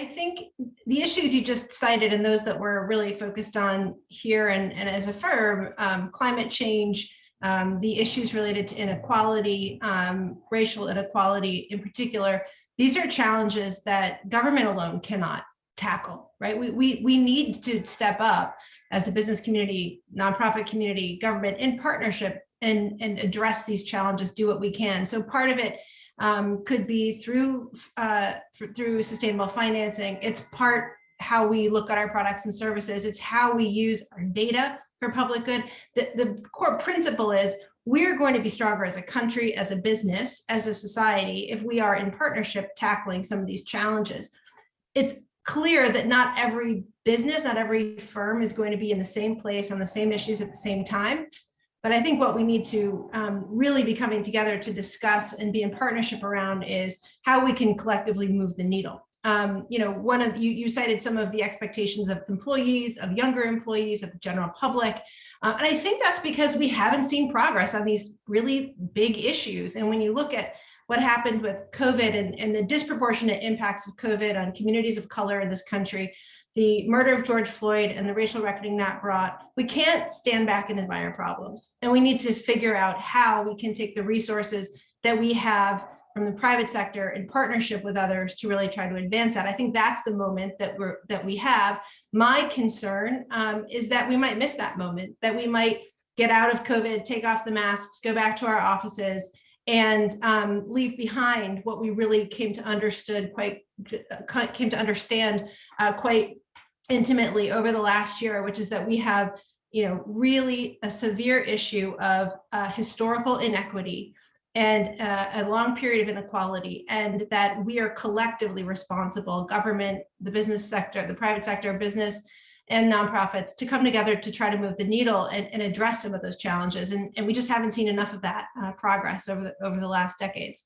I think the issues you just cited and those that we're really focused on here and as a firm, climate change, the issues related to inequality, racial inequality in particular, these are challenges that government alone cannot tackle, right? We need to step up as the business community, nonprofit community, government in partnership and address these challenges, do what we can. So part of it could be through sustainable financing. It's part how we look at our products and services. It's how we use our data for public good. The core principle is we're going to be stronger as a country, as a business, as a society, if we are in partnership tackling some of these challenges. It's clear that not every business, not every firm is going to be in the same place on the same issues at the same time. But I think what we need to really be coming together to discuss and be in partnership around is how we can collectively move the needle. One of you cited some of the expectations of employees, of younger employees, of the general public. And I think that's because we haven't seen progress on these really big issues. And when you look at what happened with COVID and the disproportionate impacts of COVID on communities of color in this country, the murder of George Floyd and the racial reckoning that brought, we can't stand back and admire problems. And we need to figure out how we can take the resources that we have from the private sector in partnership with others to really try to advance that. I think that's the moment that we have. My concern is that we might miss that moment, that we might get out of COVID, take off the masks, go back to our offices, and leave behind what we really came to understand quite intimately over the last year, which is that we have, really a severe issue of historical inequity and a long period of inequality, and that we are collectively responsible, government, the business sector, the private sector, business, and nonprofits, to come together to try to move the needle and address some of those challenges. And we just haven't seen enough of that progress over the last decades.